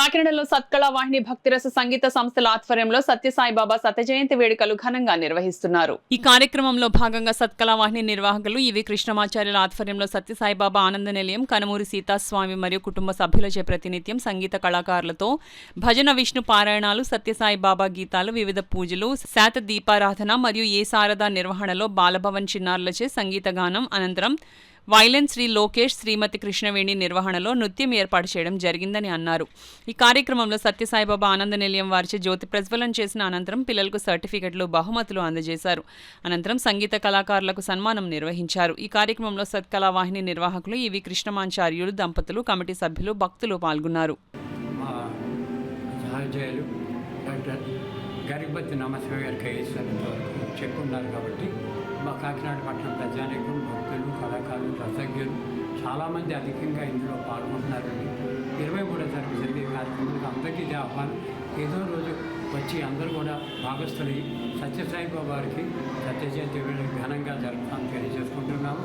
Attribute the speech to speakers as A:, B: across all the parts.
A: కాకినాడలో సత్కళ వాహిని భక్తిరస సంగీత సంస్థల ఆధ్వర్యంలో సత్యసాయిబాబా శత జయంతి వేడుకలు ఘనంగా నిర్వహిస్తున్నారు. ఈ కార్యక్రమంలో భాగంగా సత్కళ వాహిని నిర్వాహకులు ఇవి కృష్ణమాచార్యుల ఆధ్వర్యంలో సత్యసాయిబాబా ఆనంద నిలయం, కనుమూరి సీతాస్వామి మరియు కుటుంబ సభ్యులచే ప్రతినిత్యం సంగీత కళాకారులతో భజన, విష్ణు పారాయణాలు, సత్యసాయిబాబా గీతాలు, వివిధ పూజలు, శాత దీపారాధన మరియు ఏ శారదా నిర్వహణలో బాలభవన్ చిన్నారులచే సంగీత గానం, అనంతరం వైలెన్ శ్రీ లోకేష్, శ్రీమతి కృష్ణవేణి నిర్వహణలో నృత్యం ఏర్పాటు చేయడం జరిగిందని అన్నారు. ఈ కార్యక్రమంలో సత్యసాయిబాబా ఆనంద నిలయం వారిచే జ్యోతి ప్రజ్వలన చేసిన అనంతరం పిల్లలకు సర్టిఫికెట్లు, బహుమతులు అందజేశారు. అనంతరం సంగీత కళాకారులకు సన్మానం నిర్వహించారు. ఈ కార్యక్రమంలో సత్కళ వాహిని నిర్వాహకులు ఇవి కృష్ణమాచార్యులు దంపతులు, కమిటీ సభ్యులు, భక్తులు పాల్గొన్నారు.
B: గరికపతి నమస్కారం గారికి వరకు చెప్పున్నారు కాబట్టి మా కాకినాడ పట్టణం ప్రజానీకం, భక్తులు, కళాకారులు, రసజ్ఞులు చాలామంది అధికంగా ఇందులో పాల్గొంటున్నారండి. 23వ తారీఖు జరిగే కార్యక్రమానికి అందరికీ ఇది ఆహ్వానం. ఏదో రోజు వచ్చి అందరూ కూడా భాగస్థులై సత్యసాయిబాబా వారికి సత్య జయంతి ఘనంగా జరుపుతామని తెలియజేసుకుంటున్నాము.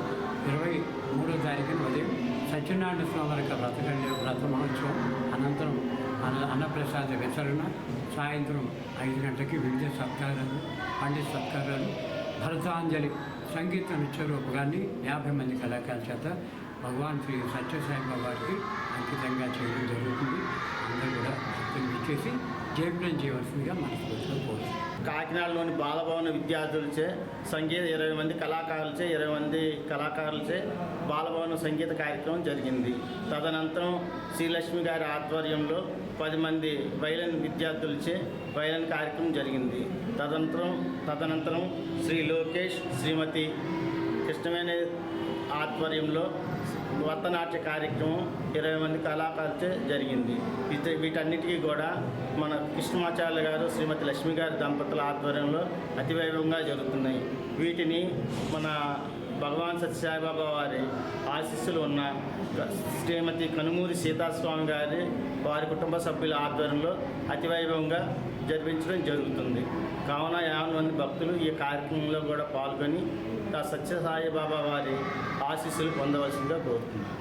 B: 23వ తారీఖున ఉదయం సత్యనారాయణ స్వామి వారికి వ్రత మహోత్సవం, అనంతరం అన్నప్రసాద వితరణ, సాయంత్రం 5 గంటలకి వివిధ సత్కారాలు, పండిత సత్కారాలు, భరతాంజలి సంగీత నృత్య రూపకాన్ని 50 మంది కళాకారుల చేత భగవాన్ శ్రీ సత్యసాయిబాబా వారికి అంకితంగా చేయడం జరుగుతుంది. అందరూ కూడా భక్తులు ఇచ్చేసి జయప్రం చేయవలసిందిగా మనస్ఫూర్తిగా కోరుతుంది.
C: కాకినాడలోని బాలభవన విద్యార్థులచే సంగీత 20 మంది కళాకారులచే 20 మంది కళాకారులచే బాలభవన సంగీత కార్యక్రమం జరిగింది. తదనంతరం శ్రీలక్ష్మి గారి ఆధ్వర్యంలో 10 మంది వైలెన్ విద్యార్థులచే వైలెన్ కార్యక్రమం జరిగింది. తదనంతరం శ్రీ లోకేష్, శ్రీమతి కృష్ణవేణి ఆధ్వర్యంలో భరతనాట్య కార్యక్రమం 20 మంది కళాకారులచే జరిగింది. వీటన్నిటికీ కూడా మన కృష్ణమాచార్యుల గారు, శ్రీమతి లక్ష్మి గారి దంపతుల ఆధ్వర్యంలో అతివైభవంగా జరుగుతున్నాయి. వీటిని మన భగవాన్ సత్యసాయిబాబా వారి ఆశీస్సులు ఉన్న శ్రీమతి కనుమూరి సీతాస్వామి గారి వారి కుటుంబ సభ్యుల ఆధ్వర్యంలో అతివైభవంగా జరిపించడం జరుగుతుంది. కావున 50 మంది భక్తులు ఈ కార్యక్రమంలో కూడా పాల్గొని సత్యసాయిబాబా వారి ఆశీస్సులు పొందవలసిందిగా కోరుతున్నాను.